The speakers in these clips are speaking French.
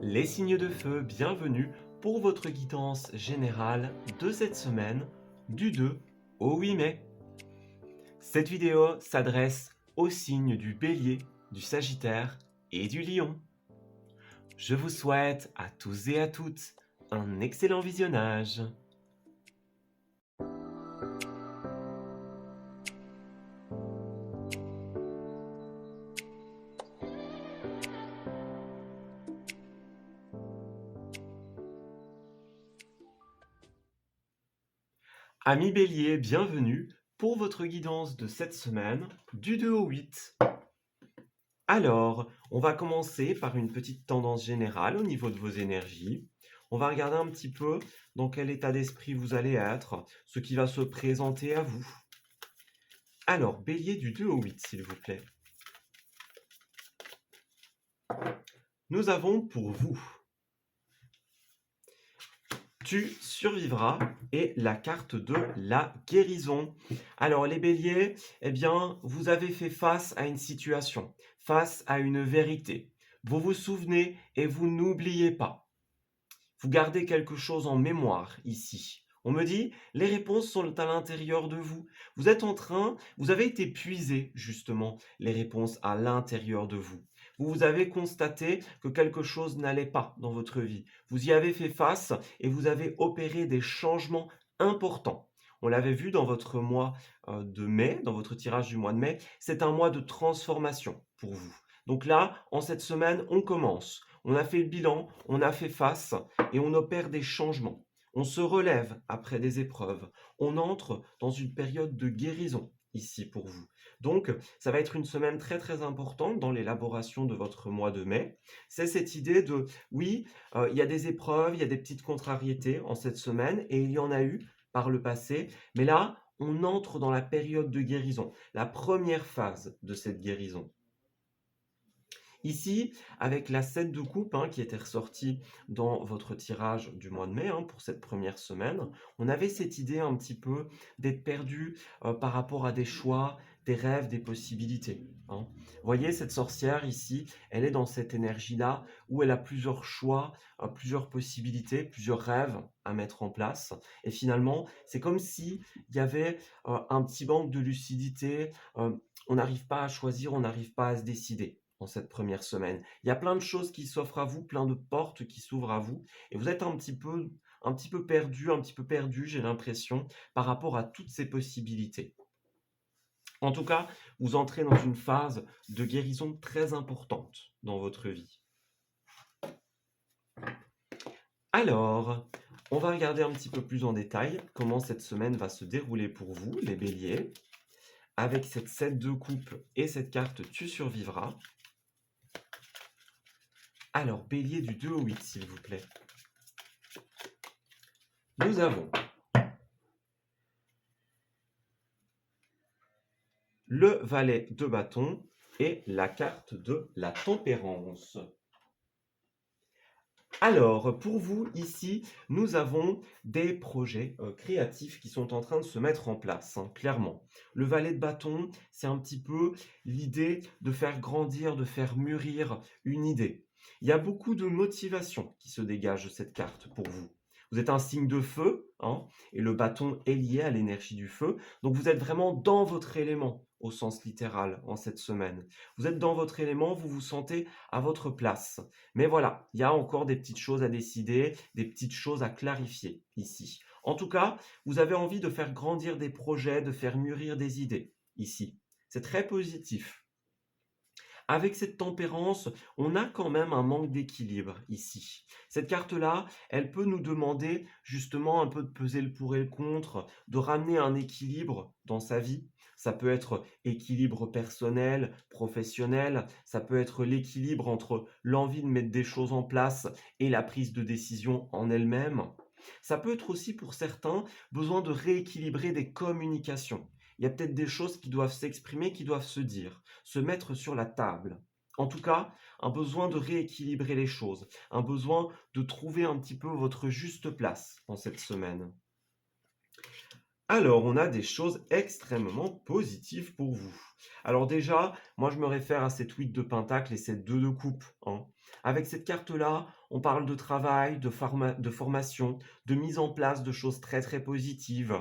Les signes de feu, bienvenue pour votre guidance générale de cette semaine du 2 au 8 mai. Cette vidéo s'adresse aux signes du Bélier, du Sagittaire et du Lion. Je vous souhaite à tous et à toutes un excellent visionnage. Amis Bélier, bienvenue pour votre guidance de cette semaine du 2 au 8. Alors, on va commencer par une petite tendance générale au niveau de vos énergies. On va regarder un petit peu dans quel état d'esprit vous allez être, ce qui va se présenter à vous. Alors, Bélier du 2 au 8, s'il vous plaît. Nous avons pour vous Tu survivras et la carte de la guérison. Alors les béliers, eh bien, vous avez fait face à une situation, face à une vérité. Vous vous souvenez et vous n'oubliez pas. Vous gardez quelque chose en mémoire ici. On me dit, les réponses sont à l'intérieur de vous. Vous avez été puisé justement les réponses à l'intérieur de vous. Vous avez constaté que quelque chose n'allait pas dans votre vie. Vous y avez fait face et vous avez opéré des changements importants. On l'avait vu dans votre mois de mai, dans votre tirage du mois de mai. C'est un mois de transformation pour vous. Donc là, en cette semaine, on commence. On a fait le bilan, on a fait face et on opère des changements. On se relève après des épreuves. On entre dans une période de guérison ici pour vous. Donc, ça va être une semaine très très importante dans l'élaboration de votre mois de mai. C'est cette idée de, oui, il y a des épreuves, il y a des petites contrariétés en cette semaine et il y en a eu par le passé. Mais là, on entre dans la période de guérison, la première phase de cette guérison. Ici, avec la 7 de coupe qui était ressortie dans votre tirage du mois de mai pour cette première semaine, on avait cette idée un petit peu d'être perdu par rapport à des choix, des rêves, des possibilités. Vous voyez, cette sorcière ici, elle est dans cette énergie-là où elle a plusieurs choix, plusieurs possibilités, plusieurs rêves à mettre en place. Et finalement, c'est comme si il y avait un petit manque de lucidité. On n'arrive pas à choisir, on n'arrive pas à se décider en cette première semaine. Il y a plein de choses qui s'offrent à vous, plein de portes qui s'ouvrent à vous, et vous êtes un petit peu perdu, j'ai l'impression, par rapport à toutes ces possibilités. En tout cas, vous entrez dans une phase de guérison très importante dans votre vie. Alors, on va regarder un petit peu plus en détail comment cette semaine va se dérouler pour vous, les béliers, avec cette 7 de coupe et cette carte Tu survivras. Alors, bélier du 2 au 8, s'il vous plaît. Nous avons le valet de bâton et la carte de la tempérance. Alors, pour vous, ici, nous avons des projets créatifs qui sont en train de se mettre en place, clairement. Le valet de bâton, c'est un petit peu l'idée de faire grandir, de faire mûrir une idée. Il y a beaucoup de motivation qui se dégage de cette carte pour vous. Vous êtes un signe de feu, et le bâton est lié à l'énergie du feu. Donc vous êtes vraiment dans votre élément, au sens littéral, en cette semaine. Vous êtes dans votre élément, vous vous sentez à votre place. Mais voilà, il y a encore des petites choses à décider, des petites choses à clarifier ici. En tout cas, vous avez envie de faire grandir des projets, de faire mûrir des idées ici. C'est très positif. Avec cette tempérance, on a quand même un manque d'équilibre ici. Cette carte-là, elle peut nous demander justement un peu de peser le pour et le contre, de ramener un équilibre dans sa vie. Ça peut être équilibre personnel, professionnel, ça peut être l'équilibre entre l'envie de mettre des choses en place et la prise de décision en elle-même. Ça peut être aussi pour certains besoin de rééquilibrer des communications. Il y a peut-être des choses qui doivent s'exprimer, qui doivent se dire, se mettre sur la table. En tout cas, un besoin de rééquilibrer les choses, un besoin de trouver un petit peu votre juste place en cette semaine. Alors, on a des choses extrêmement positives pour vous. Alors déjà, moi je me réfère à cette 8 de pentacle et cette 2 de coupe, hein. Avec cette carte-là, on parle de travail, de formation, de mise en place de choses très très positives.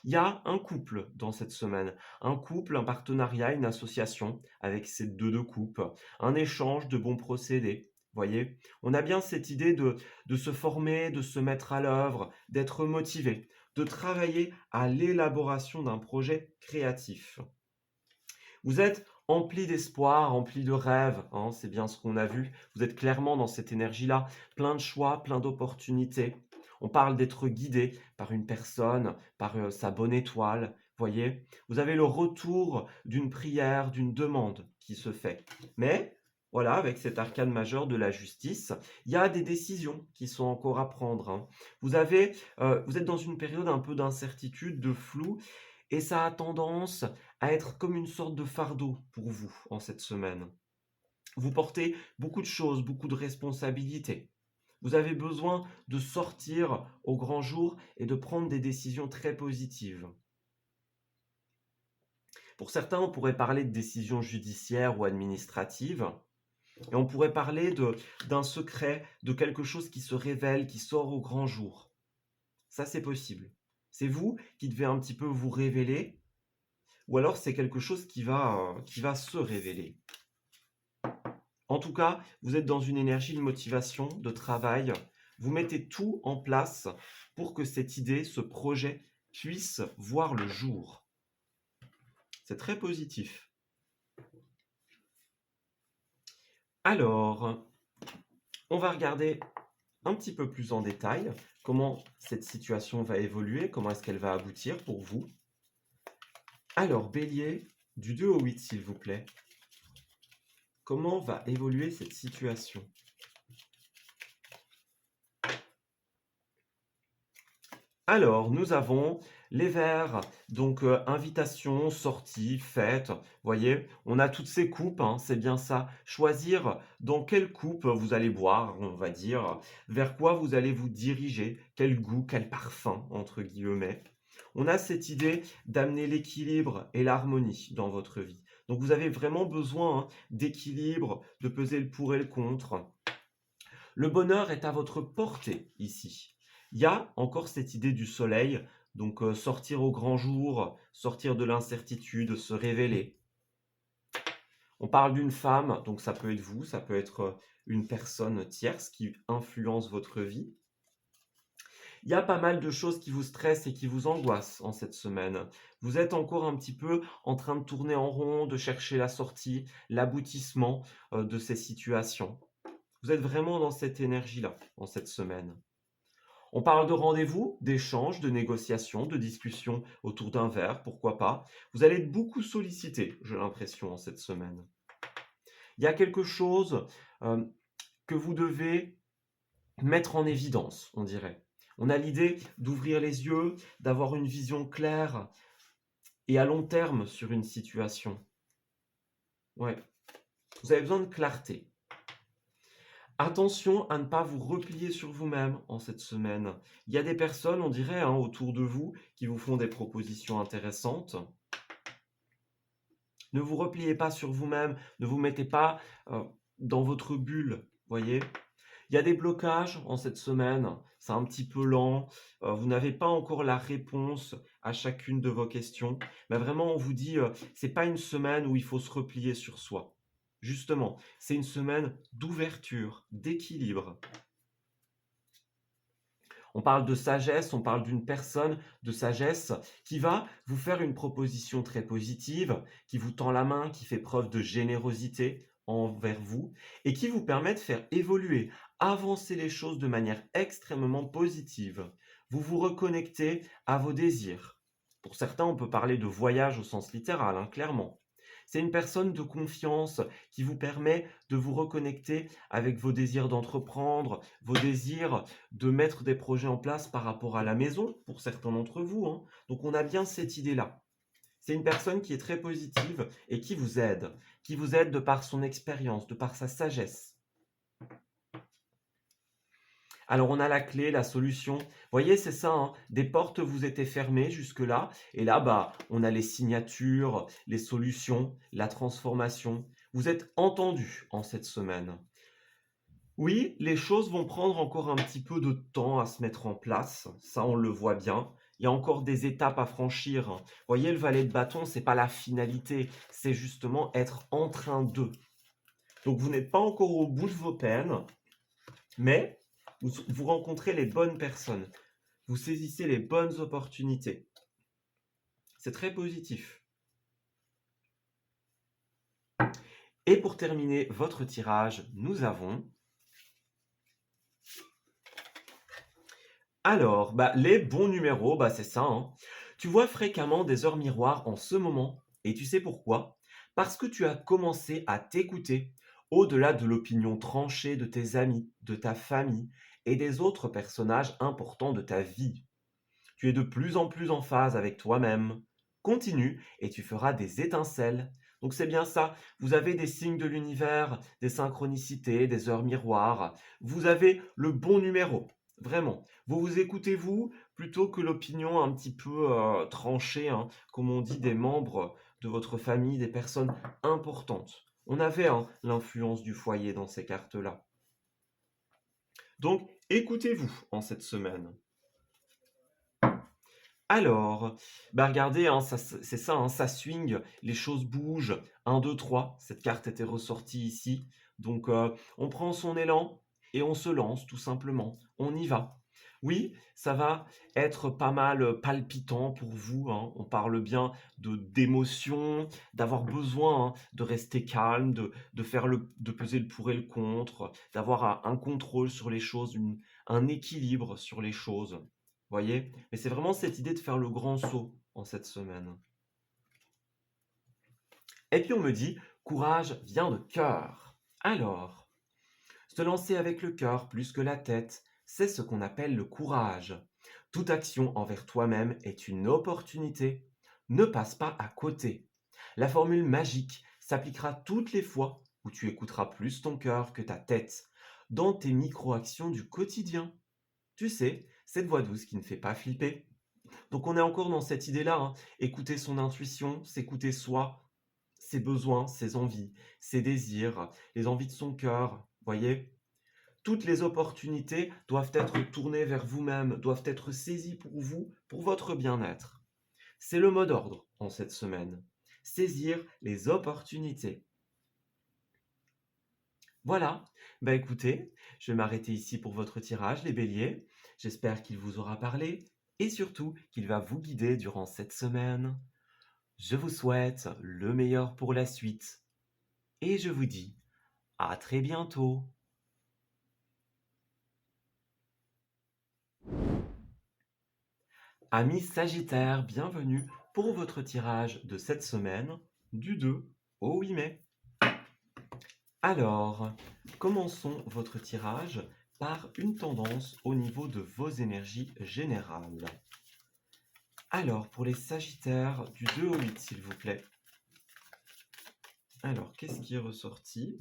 Il y a un couple dans cette semaine, un couple, un partenariat, une association avec ces 2 de coupe, un échange de bons procédés. Voyez, on a bien cette idée de se former, de se mettre à l'œuvre, d'être motivé, de travailler à l'élaboration d'un projet créatif. Vous êtes empli d'espoir, empli de rêves, hein, c'est bien ce qu'on a vu. Vous êtes clairement dans cette énergie-là, plein de choix, plein d'opportunités. On parle d'être guidé par une personne, par sa bonne étoile, voyez. Vous avez le retour d'une prière, d'une demande qui se fait. Mais voilà, avec cet arcane majeur de la justice, il y a des décisions qui sont encore à prendre, hein. Vous êtes dans une période un peu d'incertitude, de flou, et ça a tendance à être comme une sorte de fardeau pour vous en cette semaine. Vous portez beaucoup de choses, beaucoup de responsabilités. Vous avez besoin de sortir au grand jour et de prendre des décisions très positives. Pour certains, on pourrait parler de décisions judiciaires ou administratives, et on pourrait parler d'un secret, de quelque chose qui se révèle, qui sort au grand jour. Ça, c'est possible. C'est vous qui devez un petit peu vous révéler, ou alors c'est quelque chose qui va se révéler. En tout cas, vous êtes dans une énergie de motivation, de travail. Vous mettez tout en place pour que cette idée, ce projet puisse voir le jour. C'est très positif. Alors, on va regarder un petit peu plus en détail comment cette situation va évoluer, comment est-ce qu'elle va aboutir pour vous. Alors, Bélier, du 2 au 8, s'il vous plaît. Comment va évoluer cette situation? Alors, nous avons les vers, donc invitation, sortie, fête. Voyez, on a toutes ces coupes, hein, c'est bien ça. Choisir dans quelle coupe vous allez boire, on va dire, vers quoi vous allez vous diriger, quel goût, quel parfum, entre guillemets. On a cette idée d'amener l'équilibre et l'harmonie dans votre vie. Donc vous avez vraiment besoin, hein, d'équilibre, de peser le pour et le contre. Le bonheur est à votre portée ici. Il y a encore cette idée du soleil, donc sortir au grand jour, sortir de l'incertitude, se révéler. On parle d'une femme, donc ça peut être vous, ça peut être une personne tierce qui influence votre vie. Il y a pas mal de choses qui vous stressent et qui vous angoissent en cette semaine. Vous êtes encore un petit peu en train de tourner en rond, de chercher la sortie, l'aboutissement de ces situations. Vous êtes vraiment dans cette énergie-là, en cette semaine. On parle de rendez-vous, d'échanges, de négociations, de discussions autour d'un verre, pourquoi pas. Vous allez être beaucoup sollicité, j'ai l'impression, en cette semaine. Il y a quelque chose euh, que vous devez mettre en évidence, on dirait. On a l'idée d'ouvrir les yeux, d'avoir une vision claire et à long terme sur une situation. Ouais, vous avez besoin de clarté. Attention à ne pas vous replier sur vous-même en cette semaine. Il y a des personnes, on dirait, hein, autour de vous qui vous font des propositions intéressantes. Ne vous repliez pas sur vous-même, ne vous mettez pas dans votre bulle, voyez. Il y a des blocages en cette semaine, c'est un petit peu lent, vous n'avez pas encore la réponse à chacune de vos questions. Mais vraiment, on vous dit, c'est pas une semaine où il faut se replier sur soi. Justement, c'est une semaine d'ouverture, d'équilibre. On parle de sagesse, on parle d'une personne de sagesse qui va vous faire une proposition très positive, qui vous tend la main, qui fait preuve de générosité envers vous et qui vous permet de faire évoluer, avancer les choses de manière extrêmement positive. Vous vous reconnectez à vos désirs. Pour certains, on peut parler de voyage au sens littéral, hein, clairement. C'est une personne de confiance qui vous permet de vous reconnecter avec vos désirs d'entreprendre, vos désirs de mettre des projets en place par rapport à la maison, pour certains d'entre vous, hein. Donc on a bien cette idée-là. C'est une personne qui est très positive et qui vous aide de par son expérience, de par sa sagesse. Alors on a la clé, la solution. Vous voyez, c'est ça, hein, des portes vous étaient fermées jusque-là, et là, bah, on a les signatures, les solutions, la transformation. Vous êtes entendus en cette semaine. Oui, les choses vont prendre encore un petit peu de temps à se mettre en place, ça on le voit bien. Il y a encore des étapes à franchir. Vous voyez, le valet de bâton, c'est pas la finalité, c'est justement être en train de. Donc vous n'êtes pas encore au bout de vos peines, mais vous rencontrez les bonnes personnes. Vous saisissez les bonnes opportunités. C'est très positif. Et pour terminer votre tirage, nous avons... Alors, les bons numéros, c'est ça, hein. Tu vois fréquemment des heures miroirs en ce moment, et tu sais pourquoi? Parce que tu as commencé à t'écouter, au-delà de l'opinion tranchée de tes amis, de ta famille et des autres personnages importants de ta vie. Tu es de plus en plus en phase avec toi-même. Continue et tu feras des étincelles. Donc c'est bien ça, vous avez des signes de l'univers, des synchronicités, des heures miroirs. Vous avez le bon numéro, vraiment. Vous vous écoutez vous plutôt que l'opinion un petit peu tranchée, hein, comme on dit, des membres de votre famille, des personnes importantes. On avait l'influence du foyer dans ces cartes-là. Donc écoutez-vous en cette semaine. Alors, regardez, hein, c'est ça, hein, ça swing, les choses bougent. 1, 2, 3, cette carte était ressortie ici. Donc, on prend son élan et on se lance, tout simplement. On y va. Oui, ça va être pas mal palpitant pour vous, hein. On parle bien d'émotion, d'avoir besoin de rester calme, de peser le pour et le contre, d'avoir un contrôle sur les choses, un équilibre sur les choses. Voyez? Mais c'est vraiment cette idée de faire le grand saut en cette semaine. Et puis on me dit, courage vient de cœur. Alors, se lancer avec le cœur plus que la tête, c'est ce qu'on appelle le courage. Toute action envers toi-même est une opportunité. Ne passe pas à côté. La formule magique s'appliquera toutes les fois où tu écouteras plus ton cœur que ta tête, dans tes micro-actions du quotidien. Tu sais, cette voix douce qui ne fait pas flipper. Donc on est encore dans cette idée-là, hein. Écouter son intuition, s'écouter soi, ses besoins, ses envies, ses désirs, les envies de son cœur, voyez? Toutes les opportunités doivent être tournées vers vous-même, doivent être saisies pour vous, pour votre bien-être. C'est le mot d'ordre en cette semaine. Saisir les opportunités. Voilà, écoutez, je vais m'arrêter ici pour votre tirage, les béliers. J'espère qu'il vous aura parlé et surtout qu'il va vous guider durant cette semaine. Je vous souhaite le meilleur pour la suite et je vous dis à très bientôt. Amis Sagittaires, bienvenue pour votre tirage de cette semaine du 2 au 8 mai. Alors, commençons votre tirage par une tendance au niveau de vos énergies générales. Alors, pour les Sagittaires, du 2 au 8, s'il vous plaît. Alors, qu'est-ce qui est ressorti?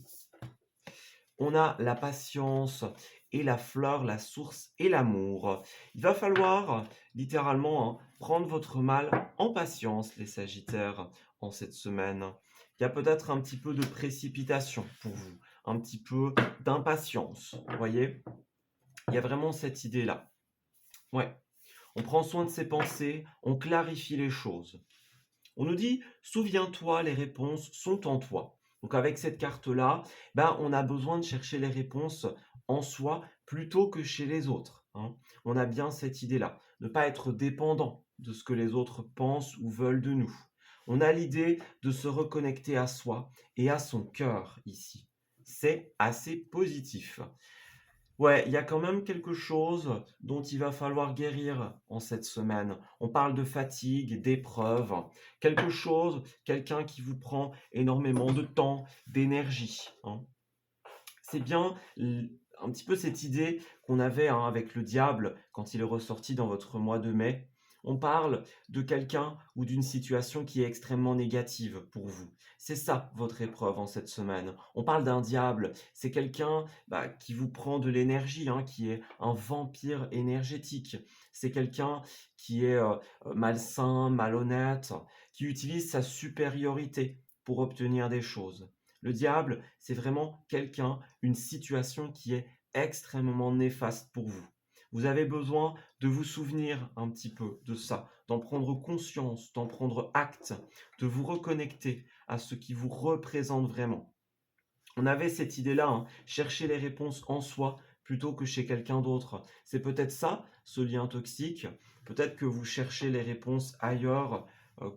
On a la patience et la fleur, la source et l'amour. Il va falloir littéralement prendre votre mal en patience, les Sagittaires, en cette semaine. Il y a peut-être un petit peu de précipitation pour vous, un petit peu d'impatience, vous voyez? Il y a vraiment cette idée-là. Ouais, on prend soin de ses pensées, on clarifie les choses. On nous dit, souviens-toi, les réponses sont en toi. Donc avec cette carte-là, on a besoin de chercher les réponses en soi plutôt que chez les autres, hein. On a bien cette idée-là, ne pas être dépendant de ce que les autres pensent ou veulent de nous. On a l'idée de se reconnecter à soi et à son cœur ici. C'est assez positif. Ouais, il y a quand même quelque chose dont il va falloir guérir en cette semaine. On parle de fatigue, d'épreuve, quelque chose, quelqu'un qui vous prend énormément de temps, d'énergie, hein. C'est bien un petit peu cette idée qu'on avait avec le diable quand il est ressorti dans votre mois de mai. On parle de quelqu'un ou d'une situation qui est extrêmement négative pour vous. C'est ça votre épreuve en cette semaine. On parle d'un diable, c'est quelqu'un qui vous prend de l'énergie, hein, qui est un vampire énergétique. C'est quelqu'un qui est malsain, malhonnête, qui utilise sa supériorité pour obtenir des choses. Le diable, c'est vraiment quelqu'un, une situation qui est extrêmement néfaste pour vous. Vous avez besoin de vous souvenir un petit peu de ça, d'en prendre conscience, d'en prendre acte, de vous reconnecter à ce qui vous représente vraiment. On avait cette idée-là, hein, chercher les réponses en soi plutôt que chez quelqu'un d'autre. C'est peut-être ça, ce lien toxique. Peut-être que vous cherchez les réponses ailleurs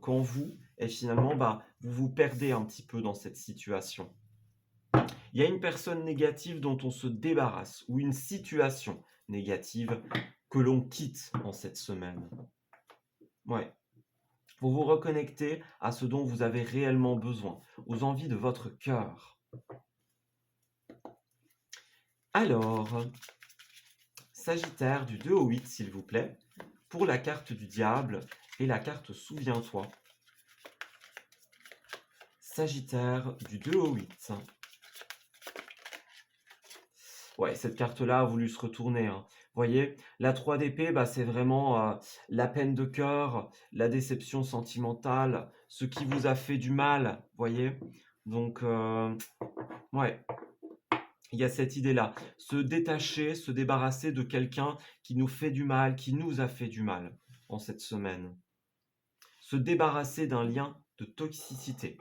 qu'en vous, et finalement, vous vous perdez un petit peu dans cette situation. Il y a une personne négative dont on se débarrasse, ou une situation négative que l'on quitte en cette semaine. Ouais. Vous vous reconnectez à ce dont vous avez réellement besoin, aux envies de votre cœur. Alors, Sagittaire du 2 au 8, s'il vous plaît, pour la carte du diable et la carte Souviens-toi. Sagittaire du 2 au 8. Ouais, cette carte-là a voulu se retourner, hein. Voyez, la 3 d'épée, c'est vraiment la peine de cœur, la déception sentimentale, ce qui vous a fait du mal, voyez. Donc, ouais, il y a cette idée-là. Se détacher, se débarrasser de quelqu'un qui nous fait du mal, qui nous a fait du mal en cette semaine. Se débarrasser d'un lien de toxicité.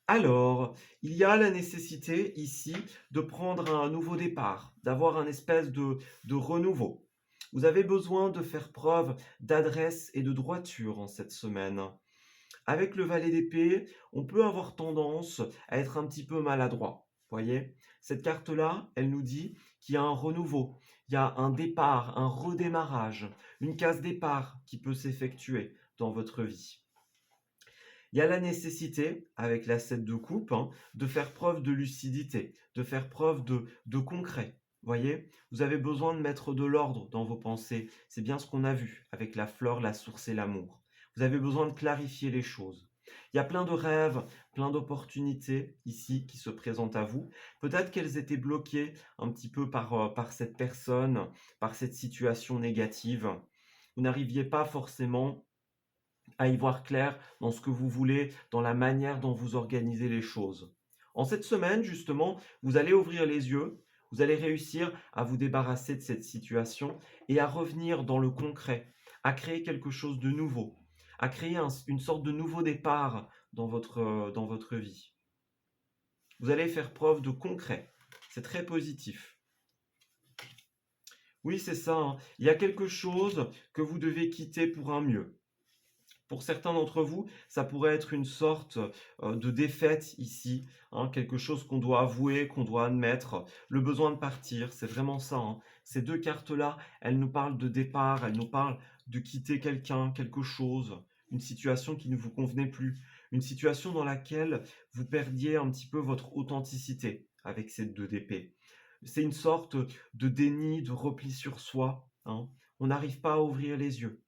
Alors, il y a la nécessité ici de prendre un nouveau départ, d'avoir un espèce de renouveau. Vous avez besoin de faire preuve d'adresse et de droiture en cette semaine. Avec le valet d'épée, on peut avoir tendance à être un petit peu maladroit. Voyez, cette carte-là, elle nous dit qu'il y a un renouveau, il y a un départ, un redémarrage, une case départ qui peut s'effectuer dans votre vie. Il y a la nécessité, avec la 7 de coupe, hein, de faire preuve de lucidité, de faire preuve de concret. Voyez, vous avez besoin de mettre de l'ordre dans vos pensées. C'est bien ce qu'on a vu avec la fleur, la source et l'amour. Vous avez besoin de clarifier les choses. Il y a plein de rêves, plein d'opportunités ici qui se présentent à vous. Peut-être qu'elles étaient bloquées un petit peu par cette personne, par cette situation négative. Vous n'arriviez pas forcément à y voir clair dans ce que vous voulez, dans la manière dont vous organisez les choses. En cette semaine, justement, vous allez ouvrir les yeux, vous allez réussir à vous débarrasser de cette situation et à revenir dans le concret, à créer quelque chose de nouveau, à créer une sorte de nouveau départ dans votre vie. Vous allez faire preuve de concret. C'est très positif. Oui, c'est ça, hein. Il y a quelque chose que vous devez quitter pour un mieux. Pour certains d'entre vous, ça pourrait être une sorte de défaite ici, hein, quelque chose qu'on doit avouer, qu'on doit admettre, le besoin de partir, c'est vraiment ça, hein. Ces deux cartes-là, elles nous parlent de départ, elles nous parlent de quitter quelqu'un, quelque chose, une situation qui ne vous convenait plus, une situation dans laquelle vous perdiez un petit peu votre authenticité avec ces deux d'épée. C'est une sorte de déni, de repli sur soi, hein. On n'arrive pas à ouvrir les yeux.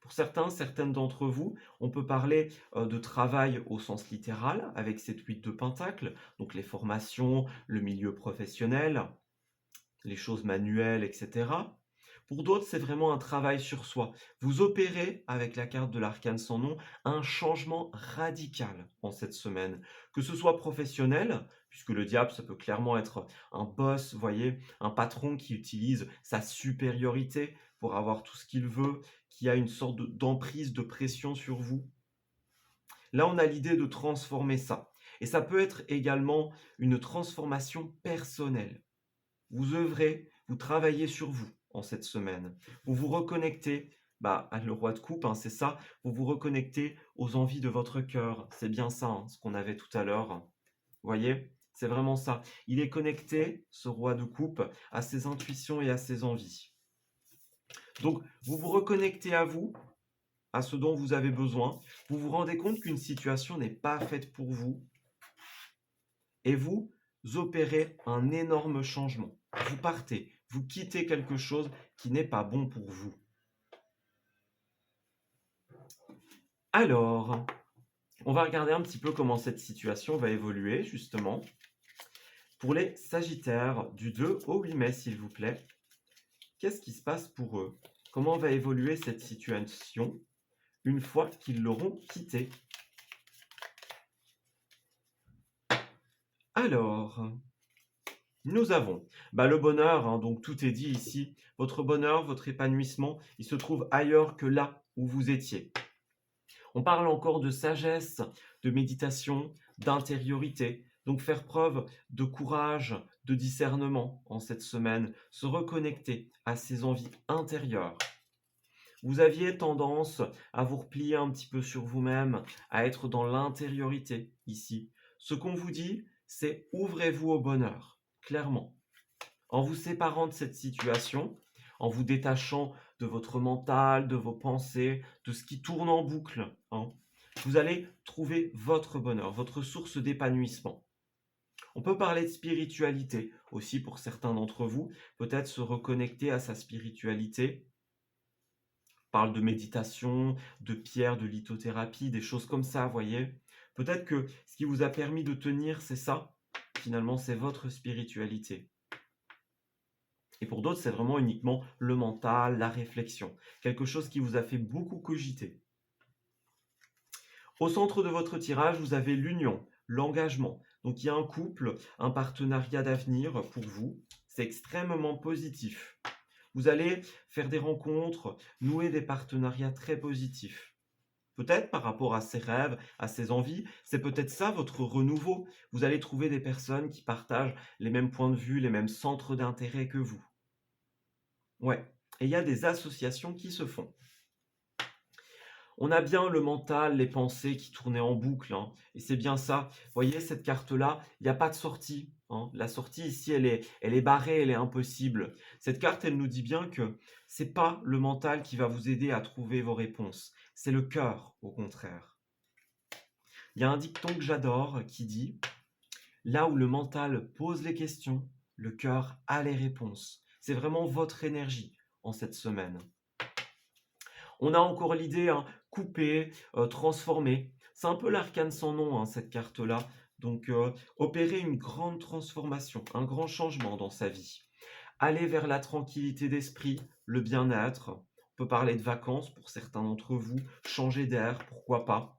Pour certains, certaines d'entre vous, on peut parler de travail au sens littéral, avec cette 8 de pentacle, donc les formations, le milieu professionnel, les choses manuelles, etc. Pour d'autres, c'est vraiment un travail sur soi. Vous opérez, avec la carte de l'arcane sans nom, un changement radical en cette semaine. Que ce soit professionnel, puisque le diable, ça peut clairement être un boss, voyez, un patron qui utilise sa supériorité pour avoir tout ce qu'il veut, qui a une sorte d'emprise, de pression sur vous. Là, on a l'idée de transformer ça. Et ça peut être également une transformation personnelle. Vous œuvrez, vous travaillez sur vous en cette semaine. Vous vous reconnectez à le roi de coupe, hein, c'est ça. Vous vous reconnectez aux envies de votre cœur. C'est bien ça, hein, ce qu'on avait tout à l'heure. Vous voyez, c'est vraiment ça. Il est connecté, ce roi de coupe, à ses intuitions et à ses envies. Donc, vous vous reconnectez à vous, à ce dont vous avez besoin. Vous vous rendez compte qu'une situation n'est pas faite pour vous. Et vous opérez un énorme changement. Vous partez, Vous quittez quelque chose qui n'est pas bon pour vous. Alors, on va regarder un petit peu comment cette situation va évoluer, justement. Pour les Sagittaires, du 2 au 8 mai, s'il vous plaît, qu'est-ce qui se passe pour eux? Comment va évoluer cette situation une fois qu'ils l'auront quittée? Alors, nous avons le bonheur, hein, donc tout est dit ici. Votre bonheur, votre épanouissement, il se trouve ailleurs que là où vous étiez. On parle encore de sagesse, de méditation, d'intériorité. Donc faire preuve de courage, de discernement en cette semaine, se reconnecter à ses envies intérieures. Vous aviez tendance à vous replier un petit peu sur vous-même, à être dans l'intériorité ici. Ce qu'on vous dit, c'est ouvrez-vous au bonheur, clairement. En vous séparant de cette situation, en vous détachant de votre mental, de vos pensées, de ce qui tourne en boucle, hein, vous allez trouver votre bonheur, votre source d'épanouissement. On peut parler de spiritualité aussi pour certains d'entre vous, peut-être se reconnecter à sa spiritualité. On parle de méditation, de pierre, de lithothérapie, des choses comme ça, voyez. Peut-être que ce qui vous a permis de tenir, c'est ça. Finalement, c'est votre spiritualité. Et pour d'autres, c'est vraiment uniquement le mental, la réflexion. Quelque chose qui vous a fait beaucoup cogiter. Au centre de votre tirage, vous avez l'union, l'engagement. Donc il y a un couple, un partenariat d'avenir pour vous. C'est extrêmement positif. Vous allez faire des rencontres, nouer des partenariats très positifs. Peut-être par rapport à ses rêves, à ses envies, c'est peut-être ça votre renouveau. Vous allez trouver des personnes qui partagent les mêmes points de vue, les mêmes centres d'intérêt que vous. Ouais, et il y a des associations qui se font. On a bien le mental, les pensées qui tournaient en boucle, hein, et c'est bien ça. Vous voyez, cette carte-là, il n'y a pas de sortie, hein. La sortie ici, elle est barrée, elle est impossible. Cette carte, elle nous dit bien que c'est pas le mental qui va vous aider à trouver vos réponses, c'est le cœur, au contraire. Il y a un dicton que j'adore qui dit « Là où le mental pose les questions, le cœur a les réponses ». C'est vraiment votre énergie en cette semaine. On a encore l'idée, hein, couper, transformer. C'est un peu l'arcane sans nom, hein, cette carte-là. Donc, opérer une grande transformation, un grand changement dans sa vie. Aller vers la tranquillité d'esprit, le bien-être. On peut parler de vacances pour certains d'entre vous, changer d'air, pourquoi pas.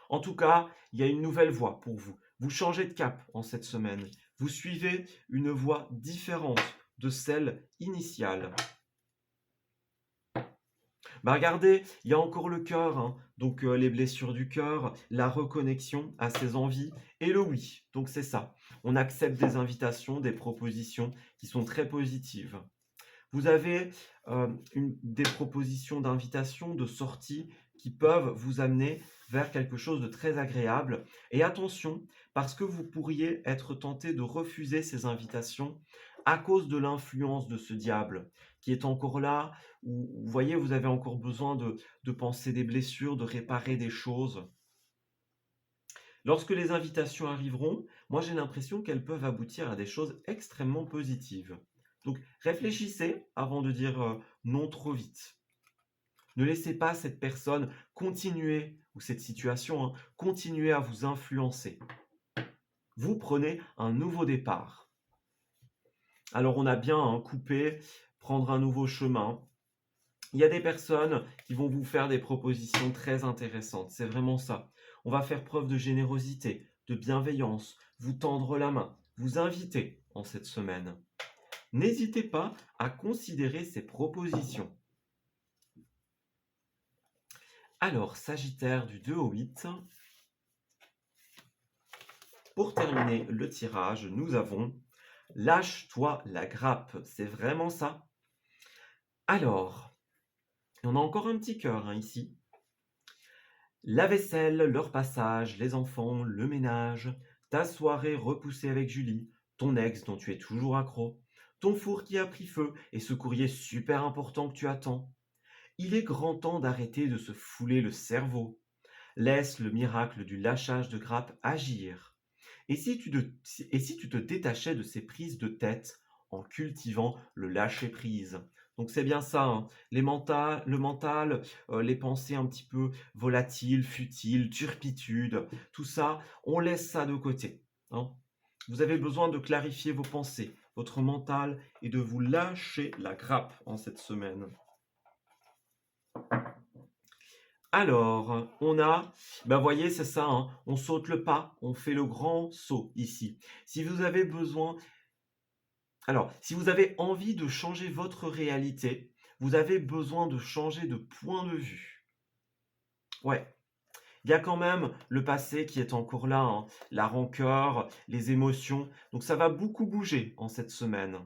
En tout cas, il y a une nouvelle voie pour vous. Vous changez de cap en cette semaine. Vous suivez une voie différente de celle initiale. Regardez, il y a encore le cœur, hein, donc les blessures du cœur, la reconnexion à ses envies et le oui. Donc c'est ça. On accepte des invitations, des propositions qui sont très positives. Vous avez des propositions d'invitation, de sortie qui peuvent vous amener vers quelque chose de très agréable. Et attention, parce que vous pourriez être tenté de refuser ces invitations à cause de l'influence de ce diable qui est encore là, où vous voyez, vous avez encore besoin de penser des blessures, de réparer des choses. Lorsque les invitations arriveront, moi j'ai l'impression qu'elles peuvent aboutir à des choses extrêmement positives. Donc réfléchissez avant de dire non trop vite. Ne laissez pas cette personne continuer, ou cette situation, hein, continuer à vous influencer. Vous prenez un nouveau départ. Alors on a bien coupé, prendre un nouveau chemin. Il y a des personnes qui vont vous faire des propositions très intéressantes, c'est vraiment ça. On va faire preuve de générosité, de bienveillance, vous tendre la main, vous inviter en cette semaine. N'hésitez pas à considérer ces propositions. Alors, Sagittaire du 2 au 8. Pour terminer le tirage, nous avons « Lâche-toi la grappe ». C'est vraiment ça. Alors, on a encore un petit cœur hein, ici. La vaisselle, leur passage, les enfants, le ménage, ta soirée repoussée avec Julie, ton ex dont tu es toujours accro, ton four qui a pris feu et ce courrier super important que tu attends. Il est grand temps d'arrêter de se fouler le cerveau. Laisse le miracle du lâchage de grappe agir. Et si tu te détachais de ces prises de tête en cultivant le lâcher-prise. Donc c'est bien ça, hein. Le mental, les pensées un petit peu volatiles, futiles, turpitudes, tout ça, on laisse ça de côté, hein. Vous avez besoin de clarifier vos pensées, votre mental et de vous lâcher la grappe en cette semaine. Alors, on a, ben voyez, c'est ça, hein, on saute le pas, on fait le grand saut ici. Si vous avez besoin, alors, si vous avez envie de changer votre réalité, vous avez besoin de changer de point de vue. Ouais, il y a quand même le passé qui est encore là, hein, la rancœur, les émotions. Donc ça va beaucoup bouger en cette semaine.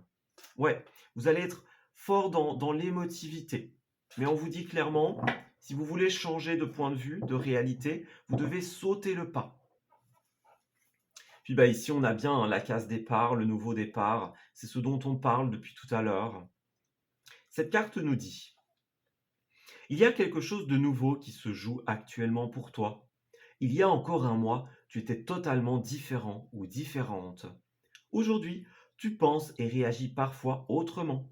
Ouais, vous allez être fort dans l'émotivité. Mais on vous dit clairement, si vous voulez changer de point de vue, de réalité, vous devez sauter le pas. Puis bah, ici, on a bien hein, la case départ, le nouveau départ. C'est ce dont on parle depuis tout à l'heure. Cette carte nous dit, il y a quelque chose de nouveau qui se joue actuellement pour toi. Il y a encore un mois, tu étais totalement différent ou différente. Aujourd'hui, tu penses et réagis parfois autrement,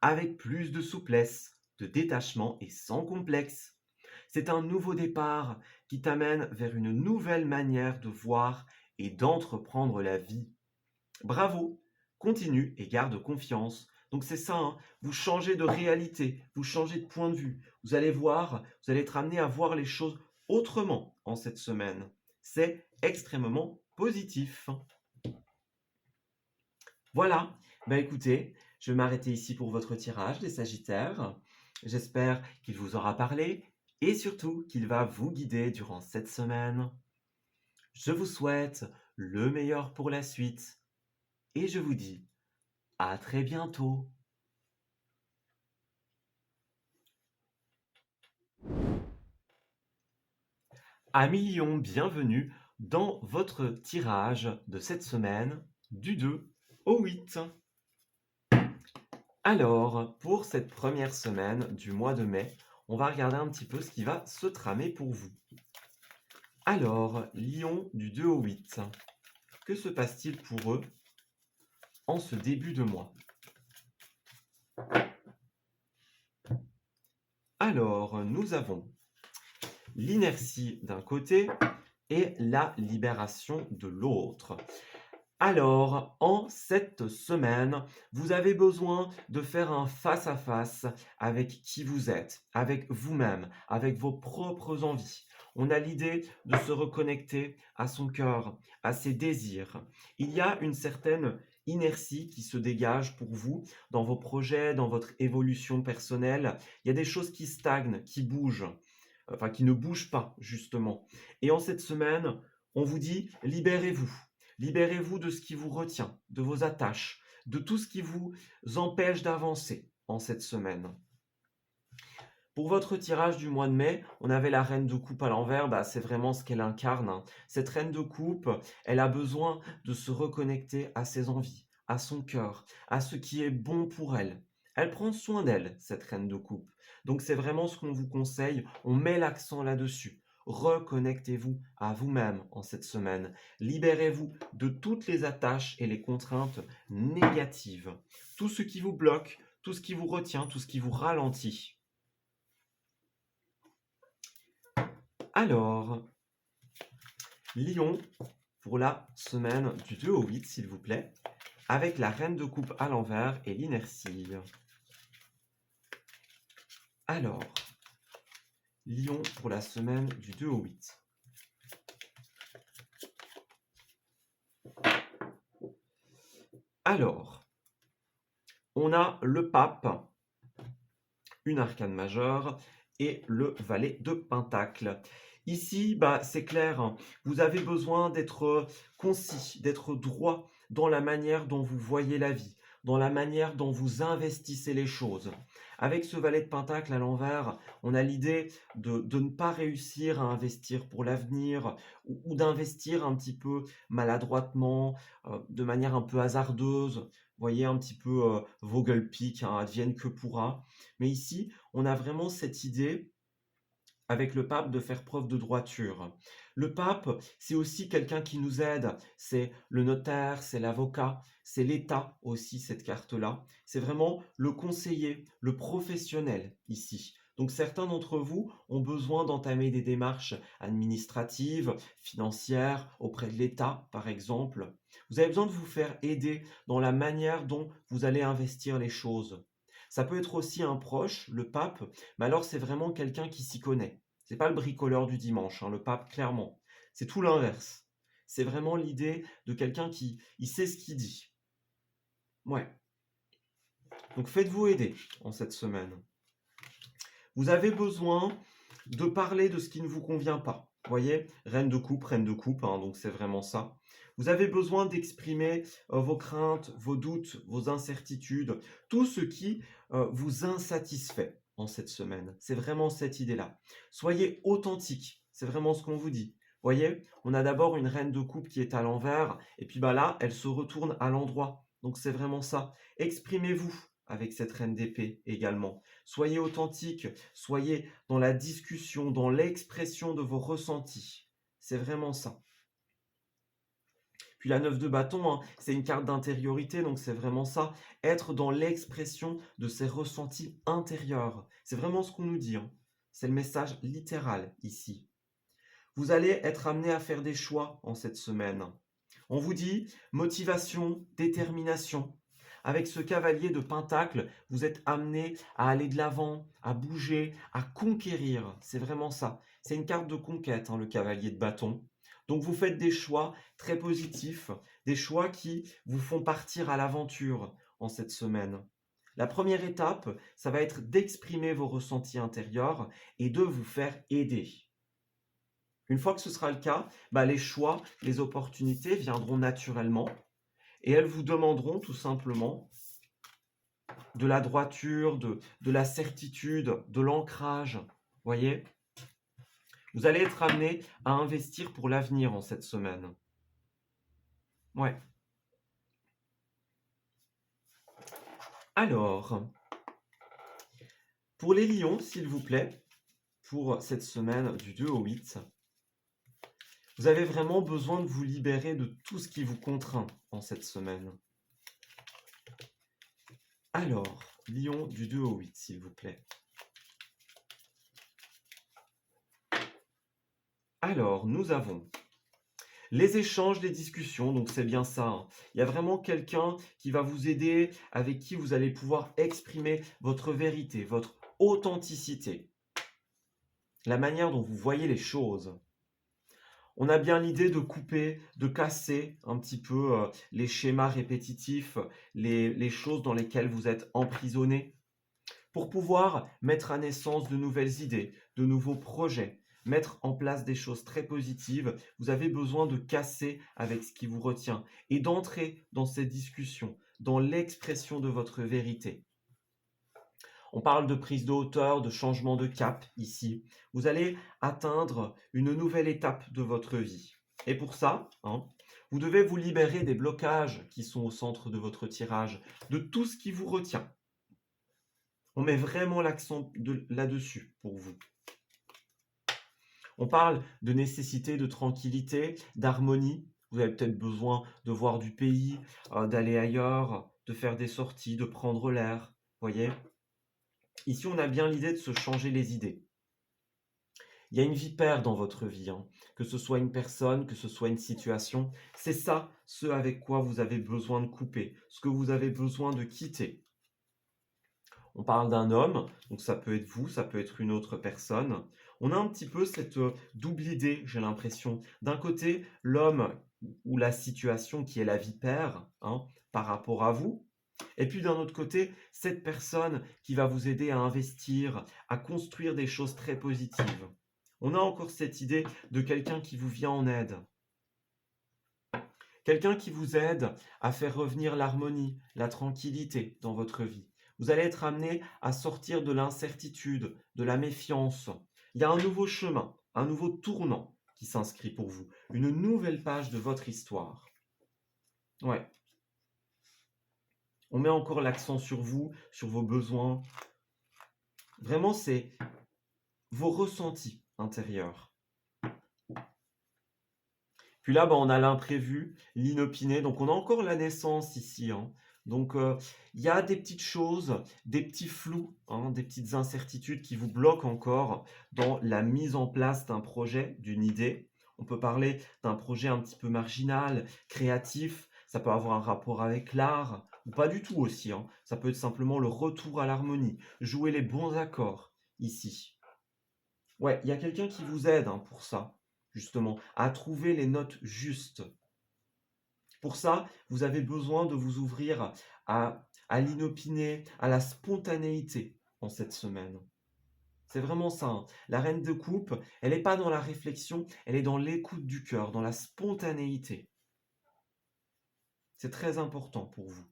avec plus de souplesse, de détachement et sans complexe. C'est un nouveau départ qui t'amène vers une nouvelle manière de voir et d'entreprendre la vie. Bravo, continue et garde confiance. Donc c'est ça, hein, vous changez de réalité, vous changez de point de vue. Vous allez voir, vous allez être amené à voir les choses autrement en cette semaine. C'est extrêmement positif. Voilà, bah écoutez, je vais m'arrêter ici pour votre tirage des Sagittaires. J'espère qu'il vous aura parlé et surtout qu'il va vous guider durant cette semaine. Je vous souhaite le meilleur pour la suite et je vous dis à très bientôt. Amis Lion, bienvenue dans votre tirage de cette semaine du 2 au 8. Alors, pour cette première semaine du mois de mai, on va regarder un petit peu ce qui va se tramer pour vous. Alors, Lion du 2 au 8, que se passe-t-il pour eux en ce début de mois? Alors, nous avons l'inertie d'un côté et la libération de l'autre. Alors, en cette semaine, vous avez besoin de faire un face-à-face avec qui vous êtes, avec vous-même, avec vos propres envies. On a l'idée de se reconnecter à son cœur, à ses désirs. Il y a une certaine inertie qui se dégage pour vous dans vos projets, dans votre évolution personnelle. Il y a des choses qui stagnent, qui bougent, enfin qui ne bougent pas, justement. Et en cette semaine, on vous dit, libérez-vous. Libérez-vous de ce qui vous retient, de vos attaches, de tout ce qui vous empêche d'avancer en cette semaine. Pour votre tirage du mois de mai, on avait la reine de coupe à l'envers, bah, c'est vraiment ce qu'elle incarne, hein. Cette reine de coupe, elle a besoin de se reconnecter à ses envies, à son cœur, à ce qui est bon pour elle. Elle prend soin d'elle, cette reine de coupe. Donc c'est vraiment ce qu'on vous conseille, on met l'accent là-dessus. Reconnectez-vous à vous-même en cette semaine. Libérez-vous de toutes les attaches et les contraintes négatives. Tout ce qui vous bloque, tout ce qui vous retient, tout ce qui vous ralentit. Alors, Lion, pour la semaine du 2 au 8, s'il vous plaît, avec la reine de coupe à l'envers et l'inertie. Alors, Lion pour la semaine du 2 au 8. Alors, on a le pape, une arcane majeure et le valet de pentacle. Ici, bah, c'est clair, hein, vous avez besoin d'être concis, d'être droit dans la manière dont vous voyez la vie, dans la manière dont vous investissez les choses. Avec ce valet de pentacle à l'envers, on a l'idée de ne pas réussir à investir pour l'avenir ou d'investir un petit peu maladroitement, de manière un peu hasardeuse. Voyez un petit peu Vogelpick, hein, advienne que pourra. Mais ici, on a vraiment cette idée avec le pape de faire preuve de droiture. Le pape, c'est aussi quelqu'un qui nous aide. C'est le notaire, c'est l'avocat, c'est l'État aussi, cette carte-là. C'est vraiment le conseiller, le professionnel ici. Donc certains d'entre vous ont besoin d'entamer des démarches administratives, financières, auprès de l'État, par exemple. Vous avez besoin de vous faire aider dans la manière dont vous allez investir les choses. Ça peut être aussi un proche, le pape, mais alors c'est vraiment quelqu'un qui s'y connaît. C'est pas le bricoleur du dimanche, hein, le pape, clairement. C'est tout l'inverse. C'est vraiment l'idée de quelqu'un qui il sait ce qu'il dit. Ouais. Donc faites-vous aider en cette semaine. Vous avez besoin de parler de ce qui ne vous convient pas. Vous voyez, reine de coupe, hein, donc c'est vraiment ça. Vous avez besoin d'exprimer vos craintes, vos doutes, vos incertitudes, tout ce qui vous insatisfait en cette semaine. C'est vraiment cette idée-là. Soyez authentique, c'est vraiment ce qu'on vous dit. Vous voyez, on a d'abord une reine de coupe qui est à l'envers, et puis bah là, elle se retourne à l'endroit. Donc c'est vraiment ça. Exprimez-vous avec cette reine d'épée également. Soyez authentique, soyez dans la discussion, dans l'expression de vos ressentis. C'est vraiment ça. Puis la 9 de bâton, hein, c'est une carte d'intériorité, donc c'est vraiment ça. Être dans l'expression de ses ressentis intérieurs. C'est vraiment ce qu'on nous dit, hein. C'est le message littéral ici. Vous allez être amené à faire des choix en cette semaine. On vous dit motivation, détermination. Avec ce cavalier de Pentacle, vous êtes amené à aller de l'avant, à bouger, à conquérir. C'est vraiment ça. C'est une carte de conquête, hein, le cavalier de bâton. Donc vous faites des choix très positifs, des choix qui vous font partir à l'aventure en cette semaine. La première étape, ça va être d'exprimer vos ressentis intérieurs et de vous faire aider. Une fois que ce sera le cas, bah, les choix, les opportunités viendront naturellement et elles vous demanderont tout simplement de la droiture, de la certitude, de l'ancrage. Voyez, vous allez être amené à investir pour l'avenir en cette semaine. Ouais. Alors, pour les lions, s'il vous plaît, pour cette semaine du 2 au 8, vous avez vraiment besoin de vous libérer de tout ce qui vous contraint en cette semaine. Alors, lion du 2 au 8, s'il vous plaît. Alors, nous avons les échanges, les discussions, donc c'est bien ça, hein. Il y a vraiment quelqu'un qui va vous aider, avec qui vous allez pouvoir exprimer votre vérité, votre authenticité, la manière dont vous voyez les choses. On a bien l'idée de couper, de casser un petit peu les schémas répétitifs, les choses dans lesquelles vous êtes emprisonné, pour pouvoir mettre à naissance de nouvelles idées, de nouveaux projets, mettre en place des choses très positives. Vous avez besoin de casser avec ce qui vous retient et d'entrer dans ces discussions, dans l'expression de votre vérité. On parle de prise de hauteur, de changement de cap ici. Vous allez atteindre une nouvelle étape de votre vie. Et pour ça, hein, vous devez vous libérer des blocages qui sont au centre de votre tirage, de tout ce qui vous retient. On met vraiment l'accent là-dessus pour vous. On parle de nécessité de tranquillité, d'harmonie. Vous avez peut-être besoin de voir du pays, d'aller ailleurs, de faire des sorties, de prendre l'air. Voyez? Ici, on a bien l'idée de se changer les idées. Il y a une vipère dans votre vie, hein. Que ce soit une personne, que ce soit une situation. C'est ça, ce avec quoi vous avez besoin de couper, ce que vous avez besoin de quitter. On parle d'un homme, donc ça peut être vous, ça peut être une autre personne. On a un petit peu cette double idée, j'ai l'impression. D'un côté, l'homme ou la situation qui est la vipère, hein, par rapport à vous. Et puis d'un autre côté, cette personne qui va vous aider à investir, à construire des choses très positives. On a encore cette idée de quelqu'un qui vous vient en aide. Quelqu'un qui vous aide à faire revenir l'harmonie, la tranquillité dans votre vie. Vous allez être amené à sortir de l'incertitude, de la méfiance. Il y a un nouveau chemin, un nouveau tournant qui s'inscrit pour vous. Une nouvelle page de votre histoire. Ouais. On met encore l'accent sur vous, sur vos besoins. Vraiment, c'est vos ressentis intérieurs. Puis là, bah, on a l'imprévu, l'inopiné, donc on a encore la naissance ici, hein. Donc, il y a des petites choses, des petits flous, hein, des petites incertitudes qui vous bloquent encore dans la mise en place d'un projet, d'une idée. On peut parler d'un projet un petit peu marginal, créatif, ça peut avoir un rapport avec l'art ou pas du tout aussi, hein. Ça peut être simplement le retour à l'harmonie, jouer les bons accords ici. Ouais, il y a quelqu'un qui vous aide, hein, pour ça, justement, à trouver les notes justes. Pour ça, vous avez besoin de vous ouvrir à l'inopiné, à la spontanéité en cette semaine. C'est vraiment ça, hein. La reine de coupe, elle n'est pas dans la réflexion, elle est dans l'écoute du cœur, dans la spontanéité. C'est très important pour vous.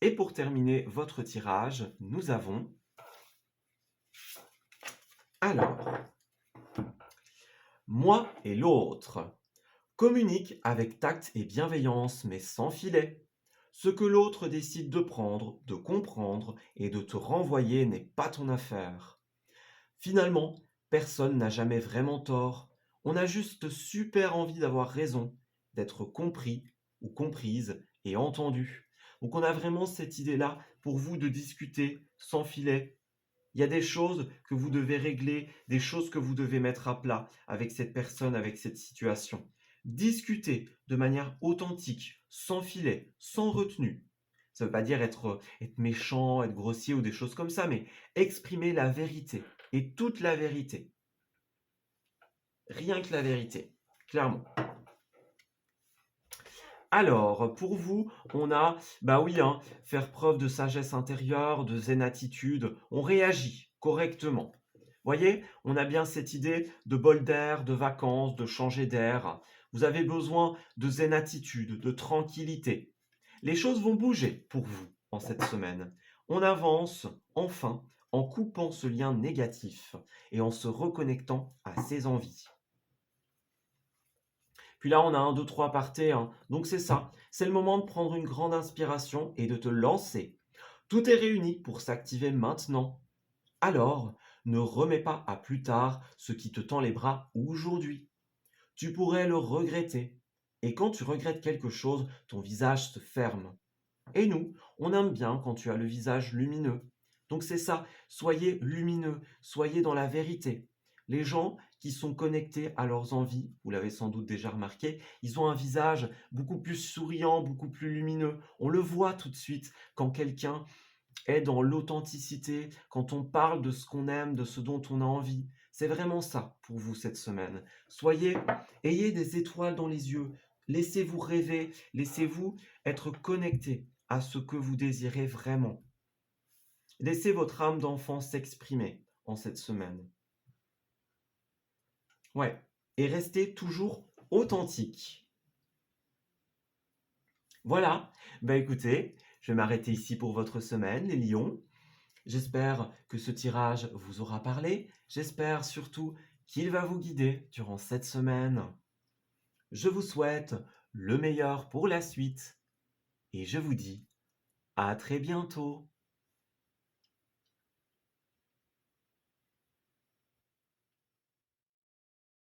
Et pour terminer votre tirage, nous avons... Alors, moi et l'autre. Communique avec tact et bienveillance, mais sans filet. Ce que l'autre décide de prendre, de comprendre et de te renvoyer n'est pas ton affaire. Finalement, personne n'a jamais vraiment tort. On a juste super envie d'avoir raison, d'être compris ou comprise et entendu. Donc on a vraiment cette idée-là pour vous de discuter sans filet. Il y a des choses que vous devez régler, des choses que vous devez mettre à plat avec cette personne, avec cette situation. Discutez de manière authentique, sans filet, sans retenue. Ça ne veut pas dire être méchant, être grossier ou des choses comme ça, mais exprimer la vérité et toute la vérité. Rien que la vérité, clairement. Alors, pour vous, on a, bah oui, hein, faire preuve de sagesse intérieure, de zen attitude, on réagit correctement. Voyez, on a bien cette idée de bol d'air, de vacances, de changer d'air. Vous avez besoin de zen attitude, de tranquillité. Les choses vont bouger pour vous en cette semaine. On avance, enfin, en coupant ce lien négatif et en se reconnectant à ses envies. Puis là, on a 1, 2, 3 par T, hein. Donc c'est ça. C'est le moment de prendre une grande inspiration et de te lancer. Tout est réuni pour s'activer maintenant. Alors, ne remets pas à plus tard ce qui te tend les bras aujourd'hui. Tu pourrais le regretter. Et quand tu regrettes quelque chose, ton visage se ferme. Et nous, on aime bien quand tu as le visage lumineux. Donc c'est ça, soyez lumineux, soyez dans la vérité. Les gens qui sont connectés à leurs envies, vous l'avez sans doute déjà remarqué, ils ont un visage beaucoup plus souriant, beaucoup plus lumineux. On le voit tout de suite quand quelqu'un est dans l'authenticité, quand on parle de ce qu'on aime, de ce dont on a envie. C'est vraiment ça pour vous cette semaine. Ayez des étoiles dans les yeux. Laissez-vous rêver, laissez-vous être connecté à ce que vous désirez vraiment. Laissez votre âme d'enfant s'exprimer en cette semaine. Ouais, et restez toujours authentique. Voilà, bah écoutez, je vais m'arrêter ici pour votre semaine, les lions. J'espère que ce tirage vous aura parlé. J'espère surtout qu'il va vous guider durant cette semaine. Je vous souhaite le meilleur pour la suite et je vous dis à très bientôt.